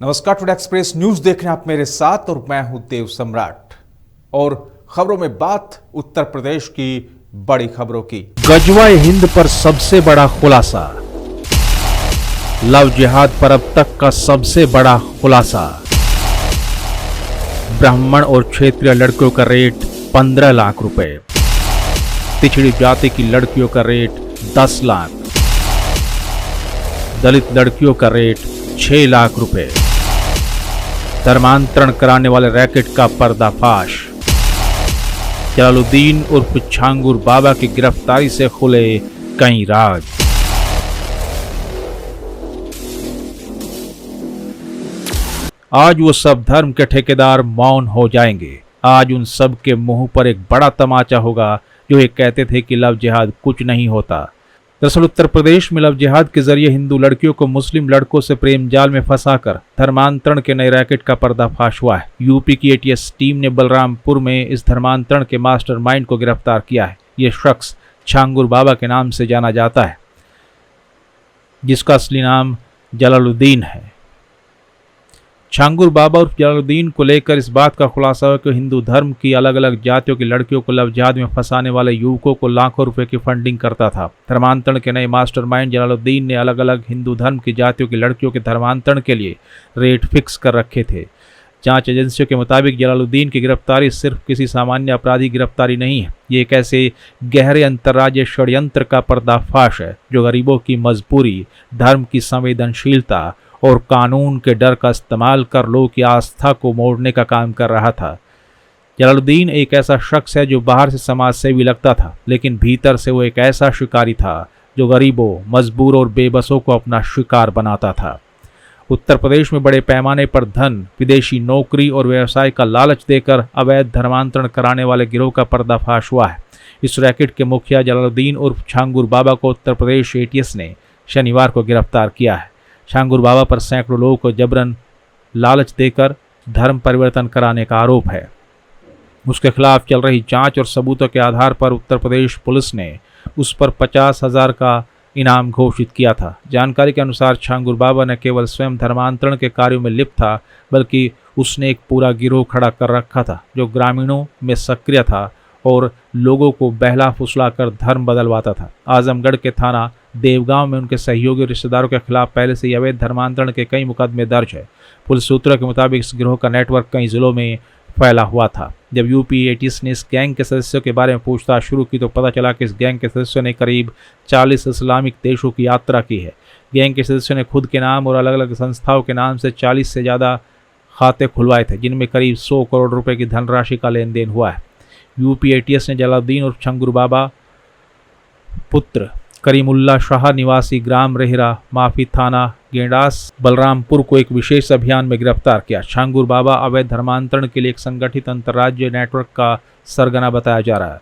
नमस्कार, today express news देख रहे हैं आप मेरे साथ और मैं हूं देव सम्राट। और खबरों में बात उत्तर प्रदेश की बड़ी खबरों की। गजवाए हिंद पर सबसे बड़ा खुलासा। लव जिहाद पर अब तक का सबसे बड़ा खुलासा। ब्राह्मण और क्षेत्रीय लड़कियों का रेट 15 लाख रुपए, पिछड़ी जाति की लड़कियों का रेट 10 लाख, दलित लड़कियों का रेट 6 लाख रुपए। धर्मांतरण कराने वाले रैकेट का पर्दाफाश। जलालुद्दीन उर्फ छांगुर बाबा की गिरफ्तारी से खुले कई राज। आज वो सब धर्म के ठेकेदार मौन हो जाएंगे। आज उन सब के मुंह पर एक बड़ा तमाचा होगा जो ये कहते थे कि लव जिहाद कुछ नहीं होता। दरअसल उत्तर प्रदेश में लव जिहाद के जरिए हिंदू लड़कियों को मुस्लिम लड़कों से प्रेम जाल में फंसाकर धर्मांतरण के नए रैकेट का पर्दाफाश हुआ है। यूपी की एटीएस टीम ने बलरामपुर में इस धर्मांतरण के मास्टरमाइंड को गिरफ्तार किया है। ये शख्स छांगुर बाबा के नाम से जाना जाता है, जिसका असली नाम जलालुद्दीन है। छांगुर बाबा और जलालुद्दीन को लेकर इस बात का खुलासा हुआ कि हिंदू धर्म की अलग अलग जातियों की लड़कियों को लव जिहाद में फंसाने वाले युवकों को लाखों रुपए की फंडिंग करता था। धर्मांतरण के नए मास्टरमाइंड जलालुद्दीन ने अलग अलग हिंदू धर्म की जातियों की लड़कियों के धर्मांतरण के लिए रेट फिक्स कर रखे थे। जांच एजेंसियों के मुताबिक जलालुद्दीन की गिरफ्तारी सिर्फ किसी सामान्य अपराधी गिरफ्तारी नहीं है, ये एक ऐसे गहरे अंतर्राज्यीय षड्यंत्र का पर्दाफाश है जो गरीबों की मजबूरी, धर्म की संवेदनशीलता और कानून के डर का इस्तेमाल कर लोगों की आस्था को मोड़ने का काम कर रहा था। जलालुद्दीन एक ऐसा शख्स है जो बाहर से समाज सेवी लगता था, लेकिन भीतर से वो एक ऐसा शिकारी था जो गरीबों, मजबूर और बेबसों को अपना शिकार बनाता था। उत्तर प्रदेश में बड़े पैमाने पर धन, विदेशी नौकरी और व्यवसाय का लालच देकर अवैध धर्मांतरण कराने वाले गिरोह का पर्दाफाश हुआ है। इस रैकेट के मुखिया जलालुद्दीन उर्फ छांगुर बाबा को उत्तर प्रदेश एटीएस ने शनिवार को गिरफ्तार किया है। छांगुर बाबा पर सैकड़ों लोगों को जबरन लालच देकर धर्म परिवर्तन कराने का आरोप है। उसके खिलाफ चल रही जांच और सबूतों के आधार पर उत्तर प्रदेश पुलिस ने उस पर 50,000 का इनाम घोषित किया था। जानकारी के अनुसार छांगुर बाबा न केवल स्वयं धर्मांतरण के कार्यों में लिप्त था, बल्कि उसने एक पूरा गिरोह खड़ा कर रखा था जो ग्रामीणों में सक्रिय था और लोगों को बहला फुसला कर धर्म बदलवाता था। आजमगढ़ के थाना देवगांव में उनके सहयोगी रिश्तेदारों के खिलाफ पहले से ही अवैध धर्मांतरण के कई मुकदमे दर्ज है। पुलिस सूत्रों के मुताबिक इस गिरोह का नेटवर्क कई जिलों में फैला हुआ था। जब यूपी एटीएस ने इस गैंग के सदस्यों के बारे में पूछताछ शुरू की तो पता चला कि इस गैंग के सदस्यों ने करीब 40 इस्लामिक देशों की यात्रा की है। गैंग के सदस्यों ने खुद के नाम और अलग अलग संस्थाओं के नाम से 40 से ज़्यादा खाते खुलवाए थे, जिनमें करीब 100 करोड़ रुपए की धनराशि का लेन देन हुआ है। यूपी एटीएस ने जलालुद्दीन और छांगुर बाबा पुत्र करीमुल्ला शाह निवासी ग्राम रेहरा माफी थाना गेंडास बलरामपुर को एक विशेष अभियान में गिरफ्तार किया। छांगुर बाबा अवैध धर्मांतरण के लिए एक संगठित अंतर्राज्यीय नेटवर्क का सरगना बताया जा रहा है।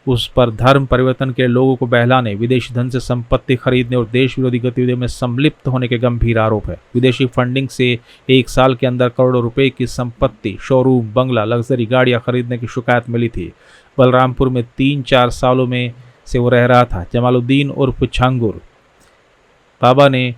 उस पर धर्म परिवर्तन के लोगों को बहलाने, विदेशी धन से संपत्ति खरीदने और देश विरोधी गतिविधियों में संलिप्त होने के गंभीर आरोप है। विदेशी फंडिंग से एक साल के अंदर करोड़ों रुपए की संपत्ति, शोरूम, बंगला, लग्जरी गाड़ियां खरीदने की शिकायत मिली थी। बलरामपुर में 3-4 सालों में से वो रह रहा था। जमालुद्दीन उर्फ छांगुर बाबा ने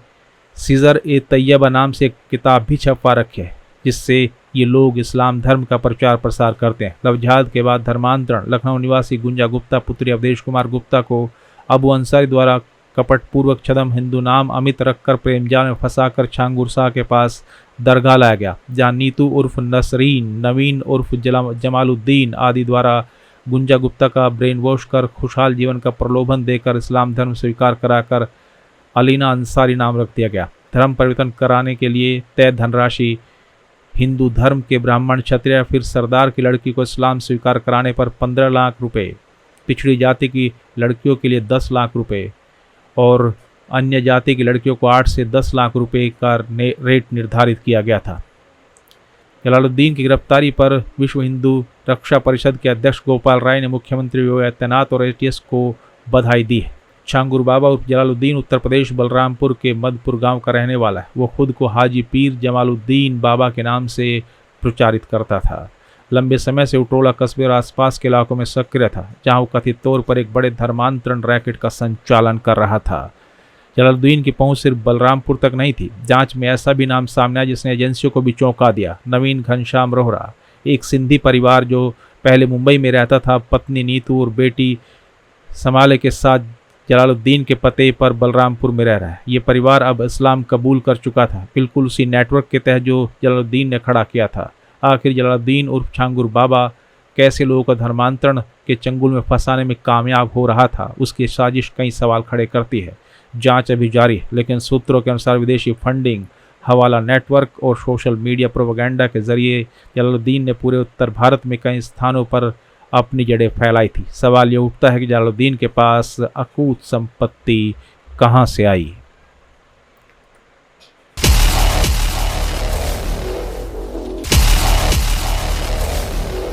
सीजर ए तैयबा नाम से एक किताब भी छपवा रखी है, जिससे ये लोग इस्लाम धर्म का प्रचार प्रसार करते हैं। लव जिहाद के बाद धर्मांतरण लखनऊ निवासी गुंजा गुप्ता पुत्री अवधेश कुमार गुप्ता को अबू अंसारी द्वारा कपटपूर्वक छदम हिंदू नाम अमित रखकर प्रेमजाल में फंसाकर छांगुर शाह के पास दरगाह लाया गया, जहाँ नीतू उर्फ नसरीन, नवीन उर्फ जमालुद्दीन आदि द्वारा गुंजा गुप्ता का ब्रेन वॉश कर खुशहाल जीवन का प्रलोभन देकर इस्लाम धर्म स्वीकार कराकर अलीना अंसारी नाम रख दिया गया। धर्म परिवर्तन कराने के लिए तय धनराशि हिंदू धर्म के ब्राह्मण, क्षत्रिय या फिर सरदार की लड़की को इस्लाम स्वीकार कराने पर 15 लाख रुपए, पिछड़ी जाति की लड़कियों के लिए 10 लाख रुपए और अन्य जाति की लड़कियों को 8 से 10 लाख रुपए का रेट निर्धारित किया गया था। जलालुद्दीन की गिरफ्तारी पर विश्व हिंदू रक्षा परिषद के अध्यक्ष गोपाल राय ने मुख्यमंत्री योगी आदित्यनाथ और एटीएस को बधाई दी है। छांगुर बाबा उर्फ जलालुद्दीन उत्तर प्रदेश बलरामपुर के मदपुर गांव का रहने वाला है। वो खुद को हाजी पीर जमालुद्दीन बाबा के नाम से प्रचारित करता था। लंबे समय से उटोला कस्बे और आसपास के इलाकों में सक्रिय था, जहां वो कथित तौर पर एक बड़े धर्मांतरण रैकेट का संचालन कर रहा था। जलालुद्दीन की पहुंच सिर्फ बलरामपुर तक नहीं थी। जांच में ऐसा भी नाम सामने आया जिसने एजेंसियों को भी चौंका दिया। नवीन घनश्याम रोहरा, एक सिंधी परिवार जो पहले मुंबई में रहता था, पत्नी नीतू और बेटी समाले के साथ जलालुद्दीन के पते पर बलरामपुर में रह रहा है। ये परिवार अब इस्लाम कबूल कर चुका था, बिल्कुल उसी नेटवर्क के तहत जो जलालुद्दीन ने खड़ा किया था। आखिर जलालुद्दीन उर्फ छांगुर बाबा कैसे लोगों को धर्मांतरण के चंगुल में फंसाने में कामयाब हो रहा था, उसकी साजिश कई सवाल खड़े करती है। जांच अभी जारी है, लेकिन सूत्रों के अनुसार विदेशी फंडिंग, हवाला नेटवर्क और सोशल मीडिया प्रोपेगेंडा के जरिए जलालुद्दीन ने पूरे उत्तर भारत में कई स्थानों पर अपनी जड़ें फैलाई थी। सवाल ये उठता है कि जलालुद्दीन के पास अकूत संपत्ति कहाँ से आई।